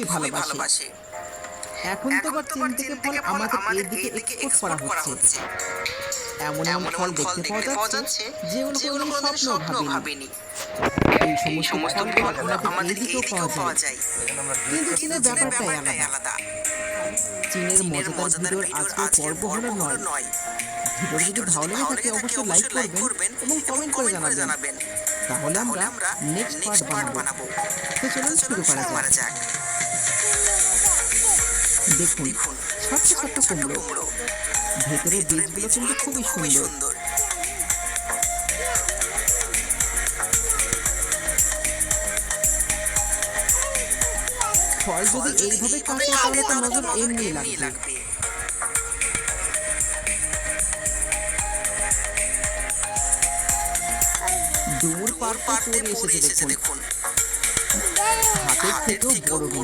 খুবই ভালোবাসে। এখন তো আবার চীন থেকে ফল আমাদের এইদিকে এক্সপোর্ট করা হচ্ছে। এমন এমন ফল দেখতে পাওয়া যাচ্ছে যেগুলো কোনোদিন স্বপ্নেও ভাবিনি। এই সমস্ত ফল আমাদের এইদিকেও পাওয়া যায়। কিন্তু চীনের ব্যাপারটাই আলাদা। চীনের মজাদার ভিডিওর আজকের পর্ব হলো নয়। ভিডিওটি যদি ভালো লেগে থাকে অবশ্যই লাইক করবেন এবং কমেন্ট করে জানাবেন। তাহলে আমরা নেক্সট পার্ট বানাবো। তো চলুন শুরু করা যাক। দেখুন ছোট্ট কুমড়ো, ভেতরের বীজগুলো কিন্তু খুবই সুন্দর। ফল যদি এইভাবে কাটে তাহলে তো নজর এমনি লাগবে। দূর পার করে এসেছে দেখুন। হাতের থেকেও বড়